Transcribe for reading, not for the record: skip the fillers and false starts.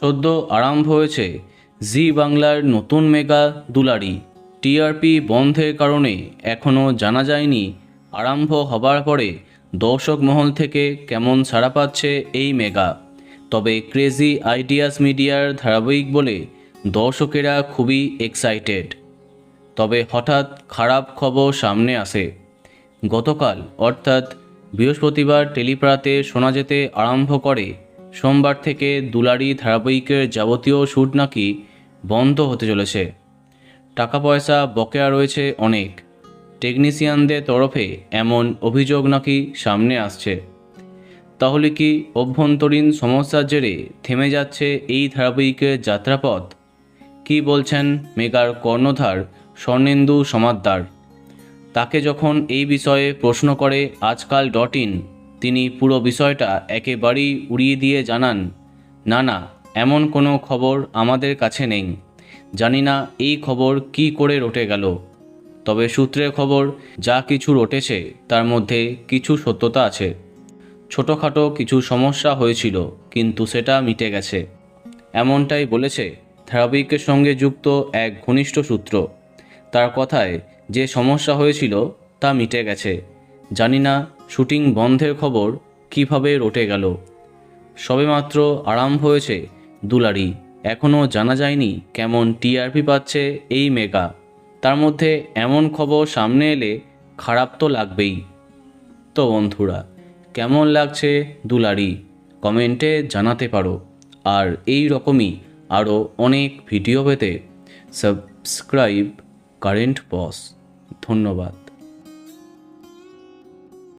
সদ্য আরম্ভ হয়েছে জি বাংলার নতুন মেগা দুলারি। টিআরপি বন্ধের কারণে এখনও জানা যায়নি আরম্ভ হবার পরে দর্শক মহল থেকে কেমন সাড়া পাচ্ছে এই মেগা। তবে ক্রেজি আইডিয়াস মিডিয়ার ধারাবাহিক বলে দর্শকেরা খুবই এক্সাইটেড। তবে হঠাৎ খারাপ খবর সামনে আসে। গতকাল অর্থাৎ বৃহস্পতিবার টেলিপ্রাতে শোনা যেতে আরম্ভ করে সোমবার থেকে দুলারি ধারাবাহিকের যাবতীয় শ্যুট নাকি বন্ধ হতে চলেছে। টাকা পয়সা বকেয়া রয়েছে অনেক। টেকনিশিয়ানদের তরফে এমন অভিযোগ নাকি সামনে আসছে। তাহলে কি অভ্যন্তরীণ সমস্যার জেরে থেমে যাচ্ছে এই ধারাবাহিকের যাত্রাপথ? কি বলছেন মেগার কর্ণধার স্বর্ণেন্দু সমাদ্দার? তাকে যখন এই বিষয়ে প্রশ্ন করে আজকাল.in, তিনি পুরো বিষয়টা একেবারেই উড়িয়ে দিয়ে জানান, না, এমন কোনো খবর আমাদের কাছে নেই। জানি না এই খবর কি করে রটে গেল। তবে সূত্রের খবর যা কিছু রটেছে তার মধ্যে কিছু সত্যতা আছে। ছোটোখাটো কিছু সমস্যা হয়েছিল, কিন্তু সেটা মিটে গেছে। এমনটাই বলেছে ধারাবাহিকের সঙ্গে যুক্ত এক ঘনিষ্ঠ সূত্র। তার কথায় যে সমস্যা হয়েছিল তা মিটে গেছে। জানি না শুটিং বন্ধের খবর কিভাবে রটে গেল। সবেমাত্র আরম্ভ হয়েছে দুলারি, এখনও জানা যায়নি কেমন টিআরপি পাচ্ছে এই মেগা। তার মধ্যে এমন খবর সামনে এলে খারাপ তো লাগবেই। তো বন্ধুরা, কেমন লাগছে দুলারি কমেন্টে জানাতে পারো। আর এই রকমই আরও অনেক ভিডিও পেতে সাবস্ক্রাইব কারেন্ট বস। ধন্যবাদ।